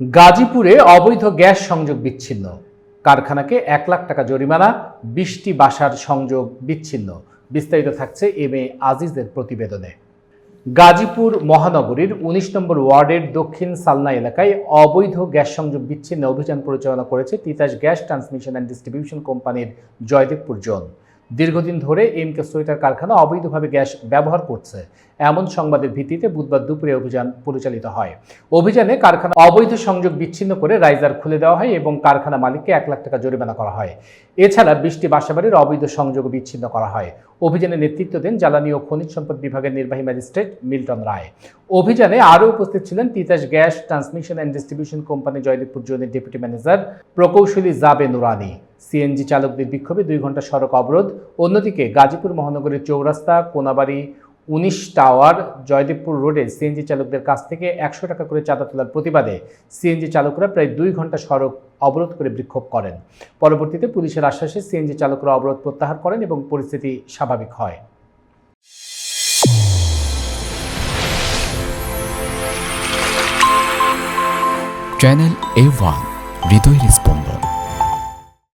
গাজীপুরে অবৈধ গ্যাস সংযোগ বিচ্ছিন্ন, কারখানাকে ১ লাখ টাকা জরিমানা, ২০টি বাসার সংযোগ বিচ্ছিন্ন। বিস্তারিত থাকছে এম এ আজিজের প্রতিবেদনে। গাজীপুর মহানগরীর ১৯ নম্বর ওয়ার্ডের দক্ষিণ সালনা এলাকায় অবৈধ গ্যাস সংযোগ বিচ্ছিন্ন অভিযান পরিচালনা করেছে Titas gas transmission and distribution কোম্পানির জয়দেবপুর জোন। দীর্ঘদিন ধরে এমকে সোয়েটার কারখানা অবৈধভাবে গ্যাস ব্যবহার করছে এমন সংবাদের ভিত্তিতে বুধবার দুপুরে অভিযান পরিচালিত হয়। অভিযানে কারখানা অবৈধ সংযোগ বিচ্ছিন্ন করে রাইজার খুলে দেওয়া হয় এবং কারখানা মালিককে ১ লাখ টাকা জরিমানা করা হয়। এছাড়া ২০টি বাসাবাড়ির অবৈধ সংযোগ বিচ্ছিন্ন করা হয়। অভিযানে নেতৃত্ব দেন জ্বালানি ও খনিজ সম্পদ বিভাগের নির্বাহী ম্যাজিস্ট্রেট মিল্টন রায়। অভিযানে আরও উপস্থিত ছিলেন Titas gas transmission and distribution company Joydebpur জোনের ডেপুটি ম্যানেজার প্রকৌশলী জাবে নুরানি। সিএনজি চালকদের বিক্ষোভে ২ ঘন্টা সড়ক অবরোধ। অন্যদিকে গাজীপুর মহানগরীর চৌরাস্তা, কোনাবাড়ি, ১৯ টাওয়ার, জয়দেবপুর রোডে সিএনজি চালকদের কাছ থেকে ১০০ টাকা করে চাঁদা তোলার প্রতিবাদে সিএনজি চালকরা প্রায় ২ ঘন্টা সড়ক অবরোধ করে বিক্ষোভ করেন। পরবর্তীতে পুলিশের আশ্বাসে সিএনজি চালকরা অবরোধ প্রত্যাহার করেন এবং পরিস্থিতি স্বাভাবিক হয়। চ্যানেল A1 হৃদয়ের